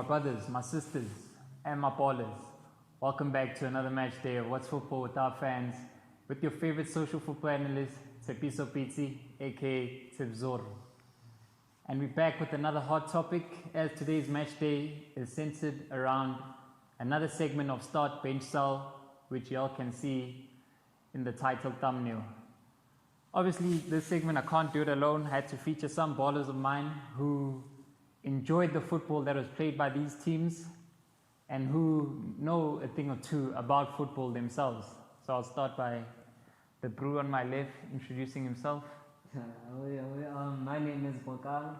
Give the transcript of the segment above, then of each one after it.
my brothers, my sisters, and my ballers. Welcome back to another match day of What's Football with our fans, with your favorite social football analyst, Tsepiso Pitsi, aka Tsebzoro. And we're back with another hot topic, as today's match day is centered around another segment of Start Bench Sell, which y'all can see in the title thumbnail. Obviously, this segment I can't do it alone. I had to feature some ballers of mine who enjoyed the football that was played by these teams and who know a thing or two about football themselves. So I'll start by the brew on my left, introducing himself. My name is Bokang.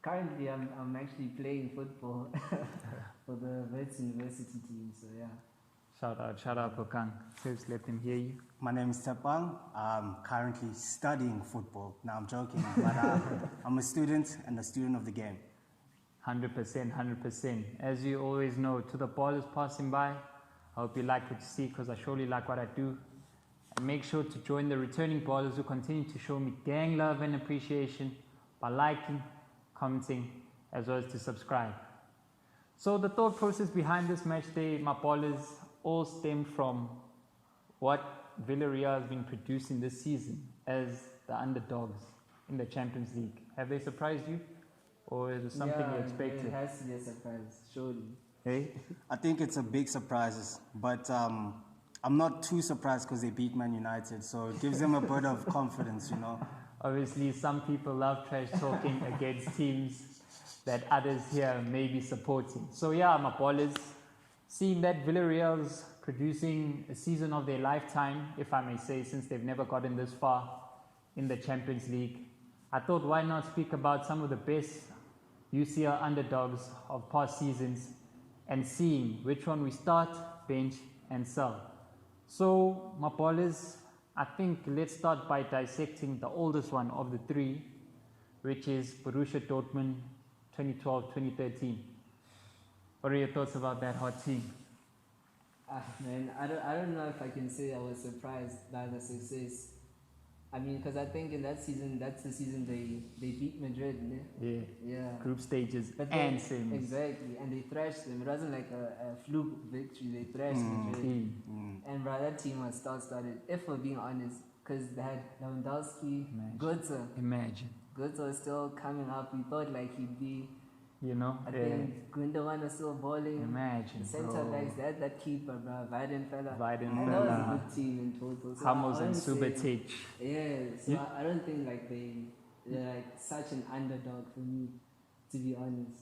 Currently, I'm actually playing football for the Wits University team. So yeah. Shout out, Bokang. Please let them hear you. My name is Tepang. I'm currently studying football. Now I'm joking, but I'm a student and a student of the game. 100%. As you always know, to the ballers passing by, I hope you like what you see because I surely like what I do. And make sure to join the returning ballers who continue to show me gang love and appreciation by liking, commenting, as well as to subscribe. So the thought process behind this match day, my ballers, all stem from what Villareal has been producing this season as the underdogs in the Champions League. Have they surprised you? Or is it something you expected? It has to be a surprise, surely. Hey? I think it's a big surprise, but I'm not too surprised because they beat Man United, so it gives them a bit of confidence, you know. Obviously, some people love trash talking against teams that others here may be supporting. So yeah, my ballers, seeing that Villareal's producing a season of their lifetime, if I may say, since they've never gotten this far in the Champions League, I thought why not speak about some of the best UCL underdogs of past seasons and seeing which one we start, bench, and sell. So, my ballers, I think let's start by dissecting the oldest one of the three, which is Borussia Dortmund 2012-2013. What are your thoughts about that hot team? Man, I don't know if I can say I was surprised by the success. I mean, because I think in that season, that's the season they beat Madrid, né? Yeah. Group stages but and semis. Exactly, and they thrashed them. It wasn't like a fluke victory. They thrashed Madrid. And bro, that team was started. If we're being honest, because they had Lewandowski, Götze. Imagine. Götze was still coming up. We thought like he'd be. You know, I think Gundogan was still balling. Imagine, the center backs, that keeper, bro, Weidenfeller. That was a good team in total. So Hummels and Subotic. Yeah, so I don't think like they're like such an underdog for me, to be honest.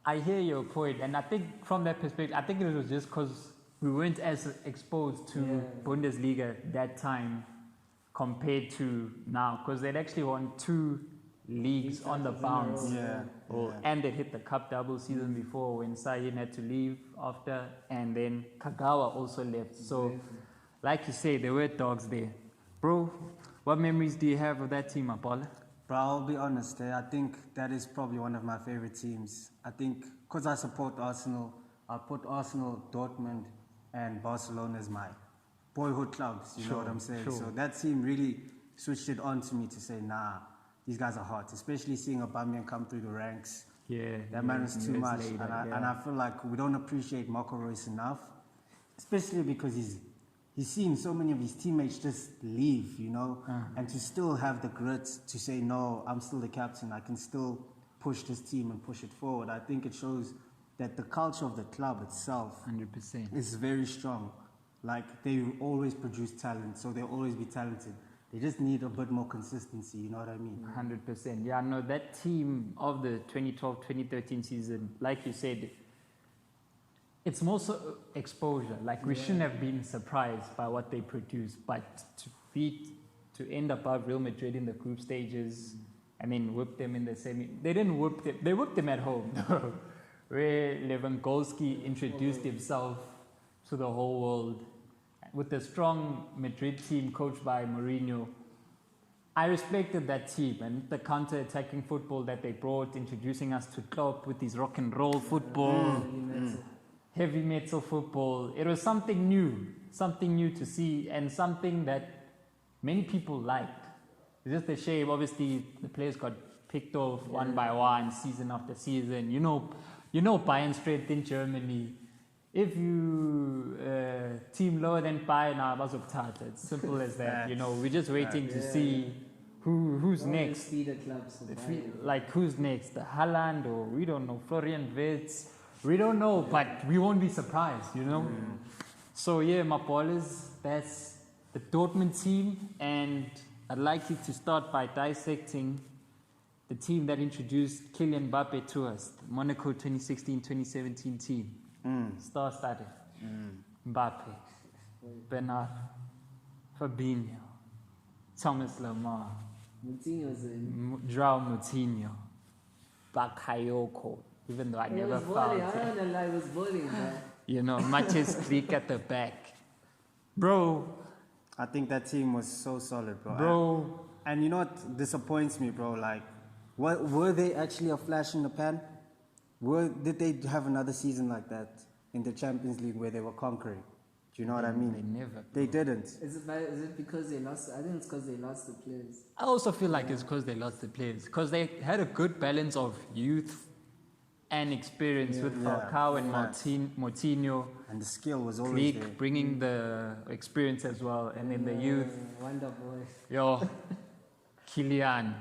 I hear your point, and I think from that perspective, I think it was just because we weren't as exposed to Bundesliga that time compared to now, because they'd actually won 2 leagues on the bounce. And they hit the cup double season before when Sahin had to leave after, and then Kagawa also left. So, like you say, there were dogs there. Bro, what memories do you have of that team, Apollo? Bro, I'll be honest, I think that is probably one of my favorite teams. I think because I support Arsenal, I put Arsenal, Dortmund, and Barcelona as my boyhood clubs, you know what I'm saying? So that team really switched it on to me to say, nah, these guys are hot, especially seeing Aubameyang come through the ranks. That man is too much. Later, and I feel like we don't appreciate Marco Reus enough, especially because he's seen so many of his teammates just leave, you know, and to still have the grit to say, no, I'm still the captain, I can still push this team and push it forward. I think it shows that the culture of the club itself 100% is very strong. Like, they always produce talent, so they'll always be talented. They just need a bit more consistency, you know what I mean? 100%. Yeah, no, that team of the 2012-2013 season, like you said, it's more so exposure. Like, we shouldn't have been surprised by what they produced, but to end above Real Madrid in the group stages and then whip them in the semi. They didn't whip them. They whipped them at home, though, where Lewandowski introduced himself to the whole world. With the strong Madrid team coached by Mourinho, I respected that team and the counter-attacking football that they brought, introducing us to Klopp with his rock and roll football, heavy metal football. It was something new to see, and something that many people liked. It's just a shame, obviously, the players got picked off one by one, season after season. You know, You know Bayern strength in Germany. If you team lower than Bayern, bazokuthatha. It's simple as that. You know, we're just waiting to see who's next. Feeder clubs for Bayern. Like who's next? The Haaland or we don't know, Florian Wirtz. We don't know, but we won't be surprised, you know? So yeah, my ballers, that's the Dortmund team, and I'd like you to start by dissecting the team that introduced Kylian Mbappe to us, the Monaco 2016-2017 team. Star-studded. Mbappe, Bernard, Fabinho, Thomas Lemar, Moutinho's in. João Moutinho, Bakayoko, even though I never found I don't know, it was bowling, bro. You know, Matches Creek at the back. Bro. I think that team was so solid, bro. Bro. And you know what disappoints me, bro? Like, were they actually a flash in the pan? Did they have another season like that in the Champions League where they were conquering? Do you know what I mean? They never. They didn't. Is it because they lost? I think it's because they lost the players. I also feel like it's because they lost the players. Because they had a good balance of youth and experience with Falcao and Moutinho. And the skill was always there. Bringing the experience as well. And then the youth. Wonder boy. Yo, Kylian,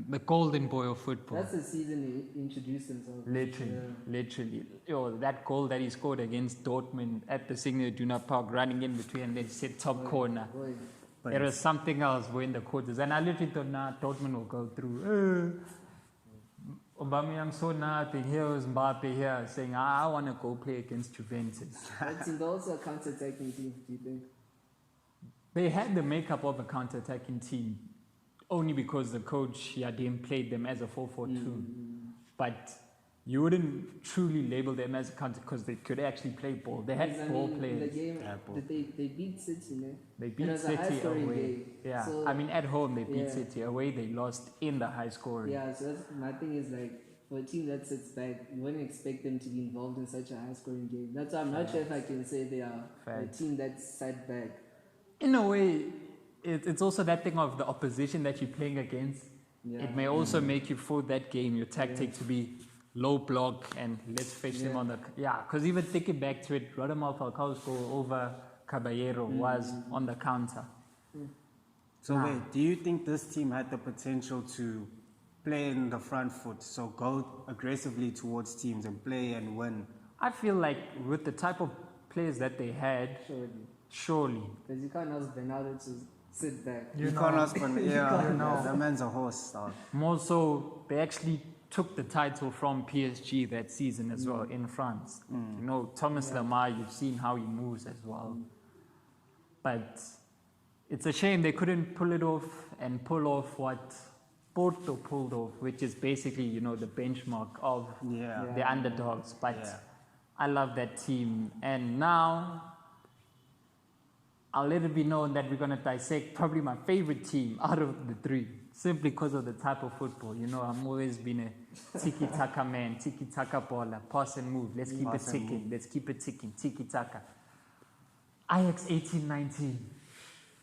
the golden boy of football. That's the season he introduced himself. Literally. Yo, that goal that he scored against Dortmund at the Signal Iduna Park, running in between and then set top corner. Boy. There was something else in the quarters. And I literally thought, nah, Dortmund will go through. Aubameyang saw nothing. Here was Mbappe here saying, I want to go play against Juventus. That team also a counter-attacking team, do you think? They had the makeup of a counter-attacking team only because the coach Yadim played them as a 4-4-2. But you wouldn't truly label them as a counter because they could actually play ball. They had ball players. In the game, they beat City, no? They beat City away. Game. Yeah, so, I mean at home they beat City. Away they lost in the high scoring. Yeah, so that's, my thing is like, for a team that sits back, you wouldn't expect them to be involved in such a high scoring game. That's why I'm not sure if I can say they are a team that's sat back. In a way, it's also that thing of the opposition that you're playing against. Yeah. It may also make you for that game, your tactic to be low block and let's fetch them on the... Yeah, because even thinking back to it, Radamel Falcao's goal over Caballero was on the counter. So wait, do you think this team had the potential to play in the front foot, so go aggressively towards teams and play and win? I feel like with the type of players that they had, surely. Because you can't ask Bernardo to sit back. You can't ask Bernardo. That man's a horse. More so, they actually took the title from PSG that season as well in France. You know, Thomas Lemar, you've seen how he moves as well. But it's a shame they couldn't pull it off and pull off what Porto pulled off, which is basically, you know, the benchmark of the underdogs. But I love that team. And now I'll let it be known that we're going to dissect probably my favorite team out of the three, simply because of the type of football. You know, I've always been a tiki-taka man, tiki-taka baller, pass and move. Let's keep it ticking. Let's keep it ticking, tiki-taka. AJAX18-19.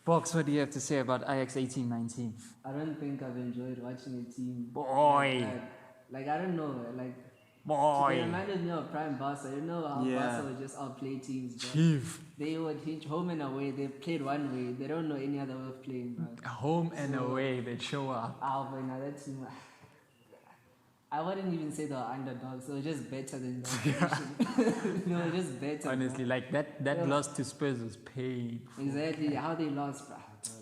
Box, what do you have to say about AJAX18-19? I don't think I've enjoyed watching a team. Boy. Like I don't know. Like, boy. It reminded me of Prime Barca. You know how Barca would just outplay teams. Chief. They would hit home and away. They played one way. They don't know any other way of playing. Bro. Home and away, they'd show up. But now that team, I wouldn't even say they were underdogs. They were just better than the they were just better. Honestly, like that loss to Spurs was pain. Exactly. How they lost, bro.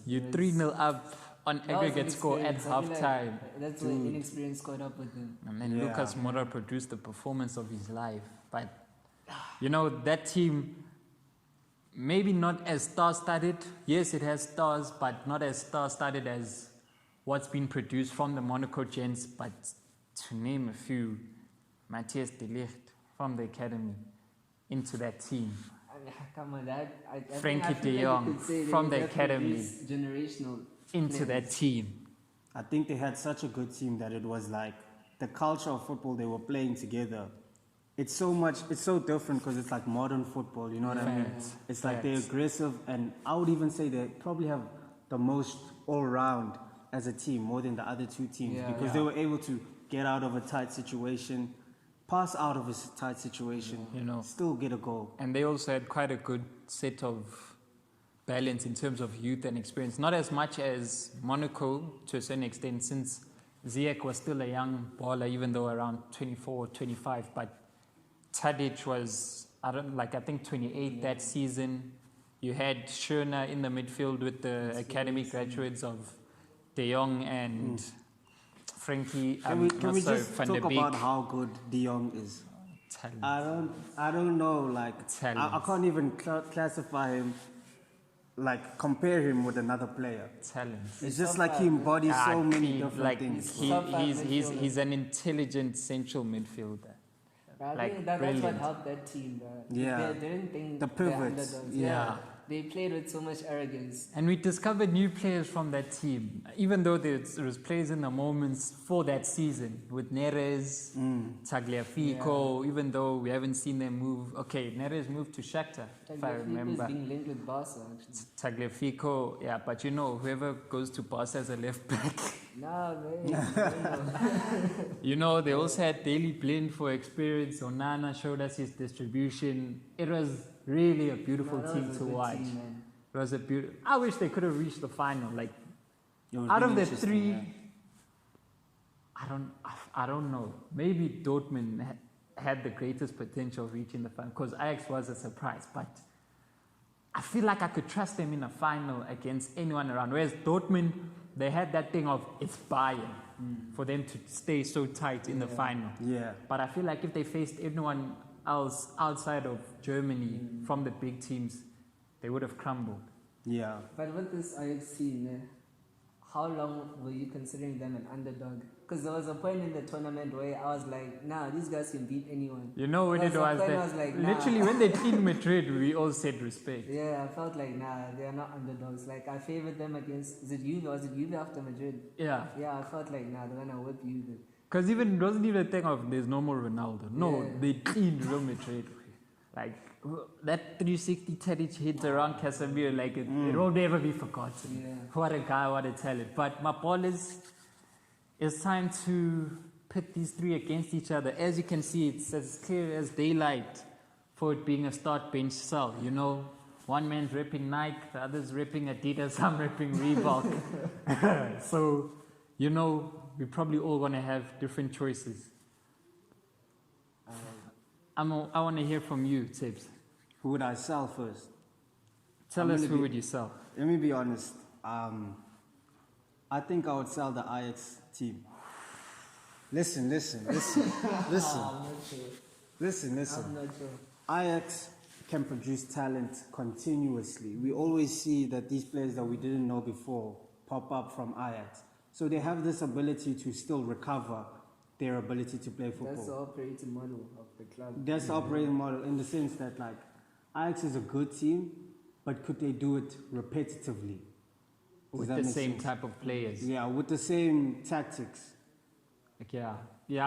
You 3-0 up on aggregate score at halftime. Like that's where inexperience caught up with them. And then Lucas Moura produced the performance of his life. But, you know, that team, maybe not as star-studded. Yes, it has stars, but not as star-studded as what's been produced from the Monaco gents. But to name a few, Matthias de Ligt from the academy into that team. Come on, Frankie de Jong from the academy generational into that team. I think they had such a good team that it was like the culture of football they were playing together. It's so different because it's like modern football, you know what I mean? It's like they're aggressive, and I would even say they probably have the most all-round as a team, more than the other two teams, because they were able to get out of a tight situation, pass out of a tight situation, You know. still get a goal. And they also had quite a good set of balance in terms of youth and experience. Not as much as Monaco to a certain extent, since Ziyech was still a young baller, even though around 24, 25. But Tadic was, I think 28 that season. You had Schöner in the midfield with the academy graduates of De Jong and Frankie. Can we just Van talk der Beek. about how good De Jong is? Talent. I don't know, like, I Talent. can't even classify him, like, compare him with another player. Talent. It's just like he embodies so many different things. He's an intelligent central midfielder. I Like, think that's what brilliant. helped that team, bro. Yeah. They didn't think The they're pivots. underdogs. Yeah. They played with so much arrogance. And we discovered new players from that team, even though there was players in the moments for that season with Neres, Tagliafico, even though we haven't seen them move. Okay, Neres moved to Shakhtar, if I remember. being linked with Barca, actually. Tagliafico, yeah, but you know, whoever goes to Barca as a left back, Nah, man. you know, they also had Daily Blind for experience. Onana showed us his distribution. It was really a beautiful That team was a to good watch. team, man. It was a beautiful. I wish they could have reached the final. Like, It was out of really the interesting, three, yeah. I don't know. Maybe Dortmund had the greatest potential of reaching the final because Ajax was a surprise. But I feel like I could trust them in a final against anyone around. Whereas Dortmund, they had that thing of it's Bayern for them to stay so tight in the final. Yeah. But I feel like if they faced anyone else outside of Germany from the big teams, they would have crumbled. Yeah. But with this Ajax team, how long were you considering them an underdog? Because there was a point in the tournament where I was like, nah, these guys can beat anyone. You know when There it a was point that, I was like, nah. literally when they cleaned Madrid, we all said respect. Yeah, I felt like, nah, they are not underdogs. Like, I favored them against, is it Juve? Was it Juve after Madrid? Yeah. Yeah, I felt like, nah, they're gonna whip Juve. Because even it wasn't even a thing of there's no more Ronaldo. No, Yeah. they cleaned Real Madrid. Like that 360 Tadic hit around Casemiro, like it won't ever be forgotten. Yeah. What a guy, what a talent. But my ball is, it's time to pit these three against each other. As you can see, it's as clear as daylight for it being a start bench cell. You know, one man's ripping Nike, the other's ripping Adidas, I'm ripping Reebok. So, you know, we're probably all going to have different choices. I want to hear from you, Tibbs. Who would I sell first? Tell us who would you sell? Let me be honest. I think I would sell the Ajax team. Listen. I'm not sure. Listen. I'm not sure. Ajax can produce talent continuously. We always see that these players that we didn't know before pop up from Ajax. So they have this ability to still recover their ability to play football. That's the operating model of the club. That's the operating model in the sense that, like, Ajax is a good team, but could they do it repetitively? Does With that the make same sense? type of players. Yeah, with the same tactics. Like, yeah,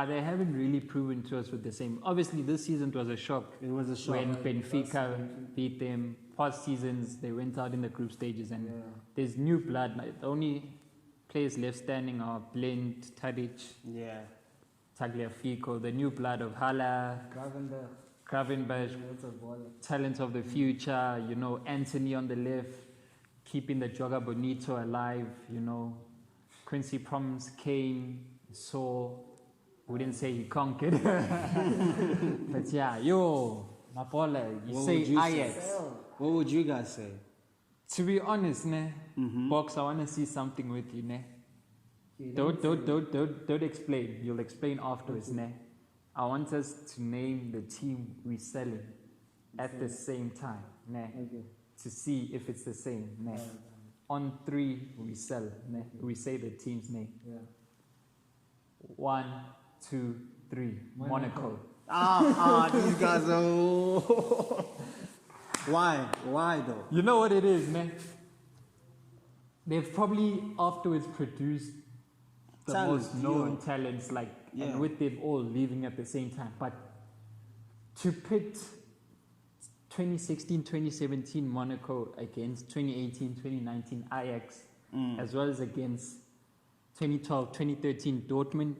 they haven't really proven to us with the same. Obviously, this season it was a shock It was a shock. when Benfica beat them. Past seasons, they went out in the group stages, and there's new blood. Like, the only players left standing are Blind, Tadic, Yeah. Tagliafico, the new blood of Hala, Gravenberch, That's a baller. talent of the future, you know, Anthony on the left, keeping the Joga Bonito alive, you know, Quincy Proms, Kane, Saul, wouldn't say he conquered. But yeah, Mapola, you What say would you say? Ajax. What would you guys say? To be honest, Box, I want to see something with you, ne? Don't explain. You'll explain afterwards, ne? I want us to name the team we're selling at the same time, ne? Okay. To see if it's the same, ne? On 3, we sell, ne? We say the team's name. Yeah. 1, 2, 3. Monaco. These guys are. Why though? You know what it is, man? They've probably afterwards produced the Talents, most known talents, like, and with them all leaving at the same time. But to pit 2016, 2017 Monaco against 2018, 2019 Ajax, as well as against 2012, 2013 Dortmund,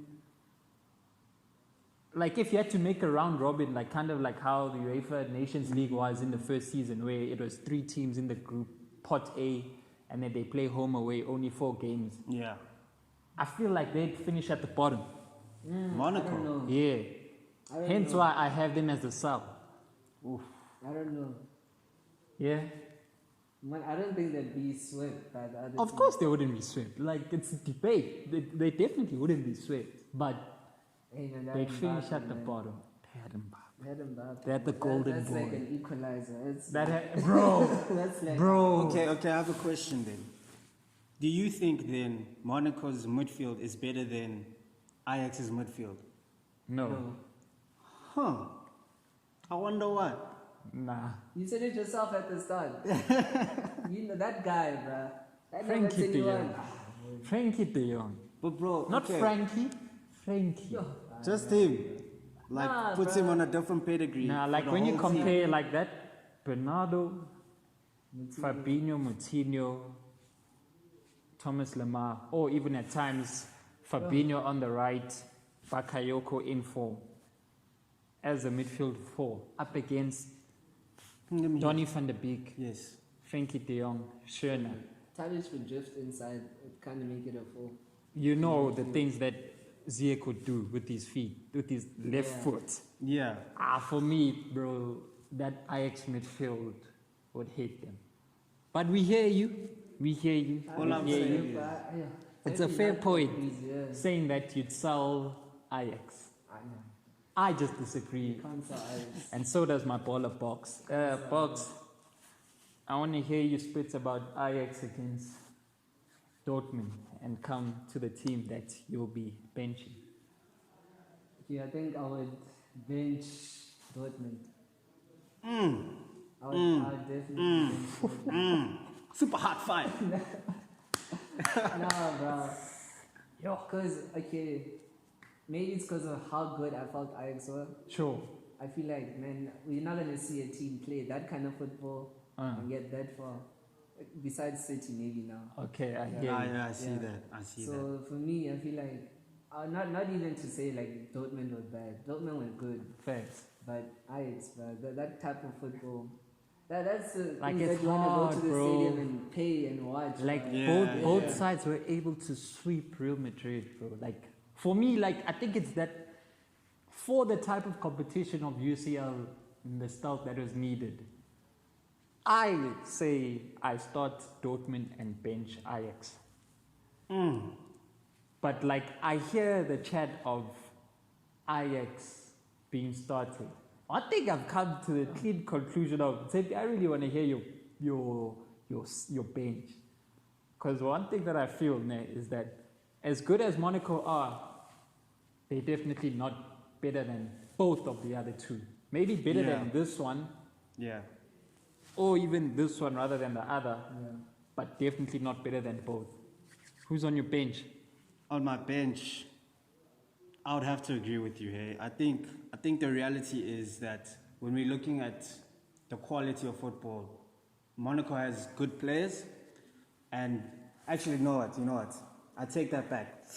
like if you had to make a round robin, like kind of like how the UEFA Nations League was in the first season, where it was 3 teams in the group, pot A, and then they play home away, only 4 games. Yeah. I feel like they'd finish at the bottom. Monaco. I don't know. Yeah. I don't Hence know. why I have them as the sub. Oof. I don't know. Yeah. Man, I don't think they'd be swept by the other Of team. course they wouldn't be swept. Like, it's a debate. They definitely wouldn't be swept. But Hey, man, they'd finish Mbappe, at the man. bottom. They had Mbappe. They had Mbappe. They had the golden That's boy. like an equalizer. It's Bro. that's like Bro. Okay, I have a question then. Do you think then Monaco's midfield is better than Ajax's midfield? No. Huh. I wonder why. Nah. You said it yourself at the start. You know that guy, bruh. That number Frankie de 21. Jong. Frankie de Jong. But bro, Not okay, Frankie. Frankie. Yo, just him. Like Nah, puts him bruh. on a different pedigree. Nah, for like the when you whole team. compare like that, Bernardo, Fabinho, Moutinho, Thomas Lemar, or even at times Fabinho on the right, Bakayoko in form as a midfield 4 up against Let me- Donny van der Beek, Yes. Frankie de Jong, Schöner. Tadic would drift inside. It kind of make it a 4. You know the things that Ziyech could do with his feet, with his left Yeah. foot. Yeah. For me, bro, that Ajax midfield would hate them. But we hear you. We hear you. All we I'm hear saying you. is- Yeah. It's a Maybe fair not point. easy, yeah. Saying that you'd sell Ajax. I know. I just disagree. Can't sell Ajax. And so does my baller box. Box, I want to hear you spit about Ajax against Dortmund and come to the team that you'll be benching. Yeah, I think I would bench Dortmund. I would definitely bench Dortmund. Super hot fight. Nah, bro. Because, okay, maybe it's because of how good I felt Ajax were. Sure. I feel like, man, we're not going to see a team play that kind of football and get that far. Besides City, maybe now. Okay, I hear Yeah, you. yeah, I see Yeah. that. I see that. So for me, I feel like, not even to say like Dortmund were bad. Dortmund were good. Thanks. But Ajax, bro, that type of football, that's the Like, thing it's that you want to hard, go to the bro. stadium and pay and watch. Like bro. Yeah, both yeah. sides were able to sweep Real Madrid, bro. Like for me, like I think it's that for the type of competition of UCL and the stuff that was needed. I say I start Dortmund and bench Ajax. But like I hear the chat of Ajax being started. I think I've come to the clean conclusion of I really want to hear your bench. Because one thing that I feel is that as good as Monaco are, they're definitely not better than both of the other two. Maybe better Yeah. than this one, Yeah. or even this one rather than the other, Yeah. but definitely not better than both. Who's on your bench? On my bench, I would have to agree with you. Hey, I think the reality is that when we're looking at the quality of football, Monaco has good players, and actually, you know what? I take that back.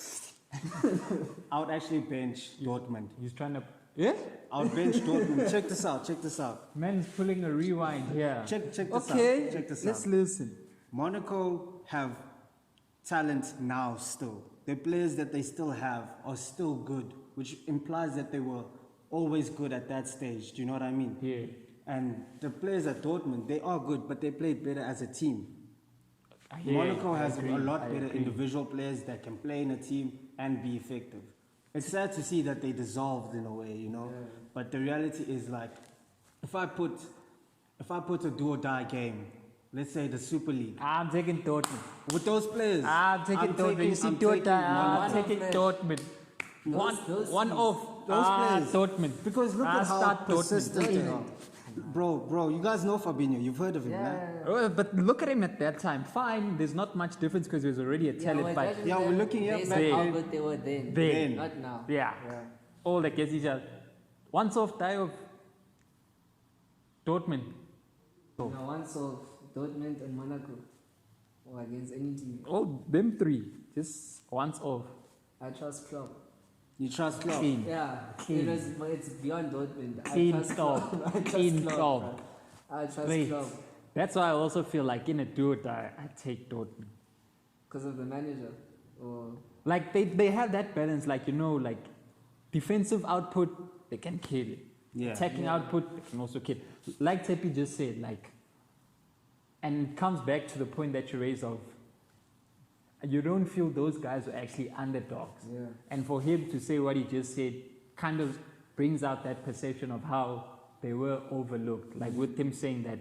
I would actually bench Dortmund. He's trying to. Yeah? I would bench Dortmund. Check this out. Man's pulling a rewind here. Check this out. Okay, Check this let's out. listen. Monaco have talent now still. The players that they still have are still good, which implies that they were always good at that stage. Do you know what I mean? Yeah. And the players at Dortmund, they are good, but they played better as a team. Yeah, Monaco I has agree, a lot I better agree. individual players that can play in a team and be effective. It's sad to see that they dissolved in a way, you know. Yeah. But the reality is like, if I put a do or die game, let's say the Super League, I'm taking Dortmund. with those players, I'm taking Dortmund. You see I'm Dortmund. taking I'm Monaco. taking Dortmund. Those One teams. off. Those players. Dortmund. Because look I at how start Dortmund. persistent they are. Bro, you guys know Fabinho. You've heard of him, Yeah, man. yeah, yeah. But look at him at that time. Fine, there's not much difference because he was already a talent. we're But judging Yeah, we're them looking here based back on how then. good they were then. Then. Not now. yeah, all against each other. Once off, die off. Dortmund. You know, once of Dortmund and Monaco, or against any team. Oh, them three. Just once off. I trust Klopp. You trust Klopp? Clean. Yeah, Clean. it's beyond Dortmund. Clean I trust Klopp. Klopp. I trust Clean Klopp, Klopp. bro. I trust Wait. Klopp That's why I also feel like in a do or die, I take Dortmund. because of the manager. Or Like they have that balance, like like defensive output, they can kill it. Yeah. Attacking output, they can also kill. Like Tepi just said, like, and it comes back to the point that you raised of, you don't feel those guys were actually underdogs. yeah, And for him to say what he just said kind of brings out that perception of how they were overlooked. Like with him saying that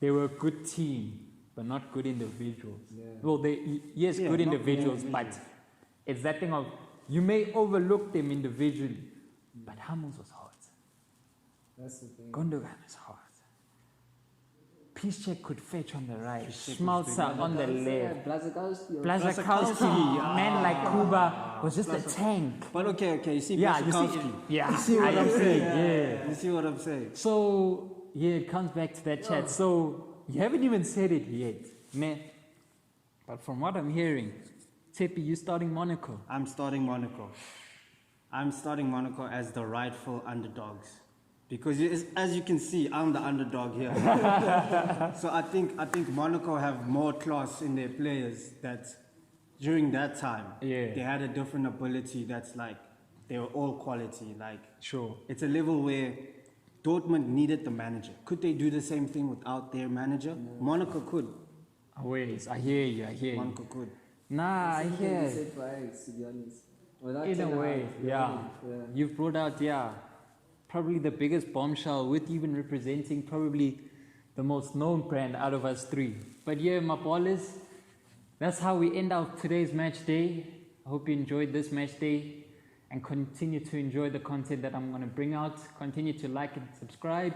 they were a good team, but not good individuals. yeah. Well, yes, Yeah, good not individuals, good but individuals. it's that thing of you may overlook them individually, but Hummels was hard. That's the thing. Gundogan is hard. Piszczek could fetch on the right. Piszczek Schmalzer on the left. Yeah, Blazakowski. Blazakowski, man like Kuba was just a tank. But okay, you see Yeah, you see, Blazakowski. yeah, You see what I I'm agree, saying? yeah. You see what I'm saying? So yeah, it comes back to that chat. So you haven't even said it yet, man. But from what I'm hearing, Tepi, you starting Monaco. I'm starting Monaco. I'm starting Monaco as the rightful underdogs. Because as you can see, I'm the underdog here. So I think Monaco have more class in their players that during that time Yeah. they had a different ability that's like they were all quality. Like Sure. it's a level where Dortmund needed the manager. Could they do the same thing without their manager? Monaco could. Always, I hear you. Monaco could. Nah, I Same thing hear. we said for Ajax, to be honest. Without In a Ten Hag, way, yeah. yeah. You've brought out, probably the biggest bombshell with even representing probably the most known brand out of us three. But yeah, my ballers, that's how we end out today's match day. I hope you enjoyed this match day and continue to enjoy the content that I'm going to bring out. Continue to like and subscribe.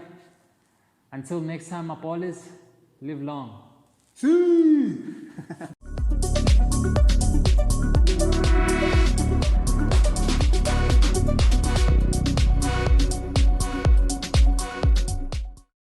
Until next time, my ballers, live long. See.